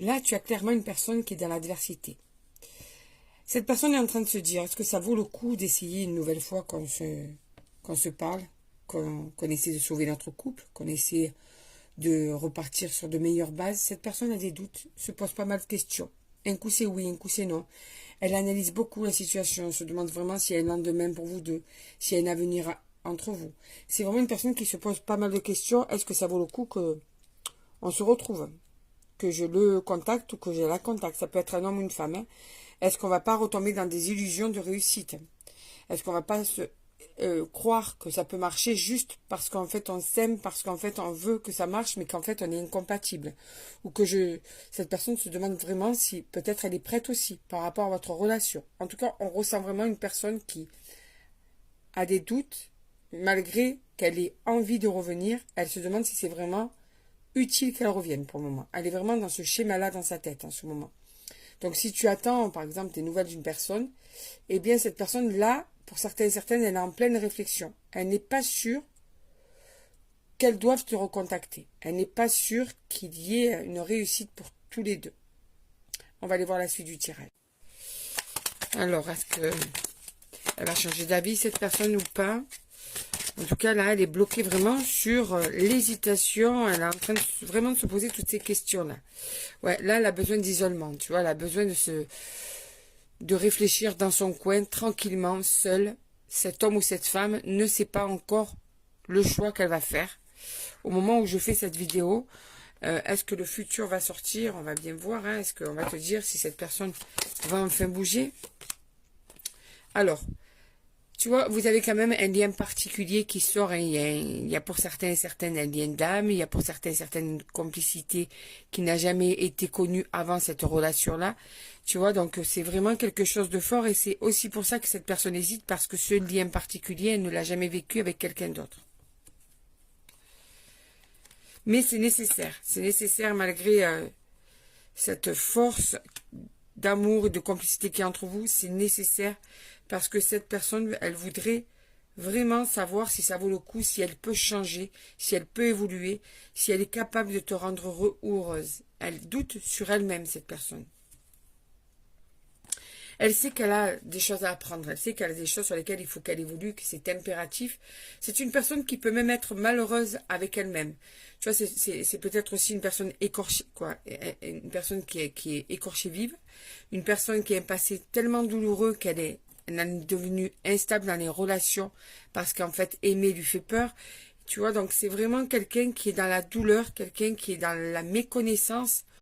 Là, tu as clairement une personne qui est dans l'adversité. Cette personne est en train de se dire, est-ce que ça vaut le coup d'essayer une nouvelle fois qu'on se parle, qu'on essaie de sauver notre couple, qu'on essaie de repartir sur de meilleures bases? Cette personne a des doutes, se pose pas mal de questions. Un coup c'est oui, un coup c'est non. Elle analyse beaucoup la situation, se demande vraiment s'il y a un lendemain pour vous deux, s'il y a un avenir entre vous. C'est vraiment une personne qui se pose pas mal de questions. Est-ce que ça vaut le coup que on se retrouve, que je le contacte ou que je la contacte? Ça peut être un homme ou une femme, hein. Est-ce qu'on va pas retomber dans des illusions de réussite? Est-ce qu'on va pas se croire que ça peut marcher juste parce qu'en fait on s'aime, parce qu'en fait on veut que ça marche, mais qu'en fait on est incompatible? Ou que cette personne se demande vraiment si peut-être elle est prête aussi par rapport à votre relation. En tout cas, on ressent vraiment une personne qui a des doutes, malgré qu'elle ait envie de revenir, elle se demande si c'est vraiment utile qu'elle revienne pour le moment. Elle est vraiment dans ce schéma-là dans sa tête en ce moment. Donc si tu attends, par exemple, des nouvelles d'une personne, eh bien cette personne-là, pour certaines et certaines, elle est en pleine réflexion. Elle n'est pas sûre qu'elles doivent te recontacter. Elle n'est pas sûre qu'il y ait une réussite pour tous les deux. On va aller voir la suite du tirage. Alors, est-ce qu'elle va changer d'avis, cette personne, ou pas? En tout cas, là, elle est bloquée vraiment sur l'hésitation. Elle est en train vraiment de se poser toutes ces questions-là. Ouais, là, elle a besoin d'isolement, tu vois. Elle a besoin de réfléchir dans son coin, tranquillement, seule. Cet homme ou cette femme ne sait pas encore le choix qu'elle va faire. Au moment où je fais cette vidéo, est-ce que le futur va sortir? On va bien voir, hein. Est-ce qu'on va te dire si cette personne va enfin bouger? Alors, tu vois, vous avez quand même un lien particulier qui sort, hein. Il y a pour certains et certaines un lien d'âme, il y a pour certains et certaines une complicité qui n'a jamais été connue avant cette relation-là. Tu vois, donc c'est vraiment quelque chose de fort et c'est aussi pour ça que cette personne hésite, parce que ce lien particulier, elle ne l'a jamais vécu avec quelqu'un d'autre. Mais c'est nécessaire malgré cette force d'amour et de complicité qui est entre vous, c'est nécessaire parce que cette personne, elle voudrait vraiment savoir si ça vaut le coup, si elle peut changer, si elle peut évoluer, si elle est capable de te rendre heureux ou heureuse. Elle doute sur elle-même, cette personne. Elle sait qu'elle a des choses à apprendre, elle sait qu'elle a des choses sur lesquelles il faut qu'elle évolue, que c'est impératif. C'est une personne qui peut même être malheureuse avec elle-même. Tu vois, c'est peut-être aussi une personne écorchée, quoi, une personne qui est écorchée vive, une personne qui a un passé tellement douloureux qu'elle est devenue instable dans les relations parce qu'en fait, aimer lui fait peur. Tu vois, donc c'est vraiment quelqu'un qui est dans la douleur, quelqu'un qui est dans la méconnaissance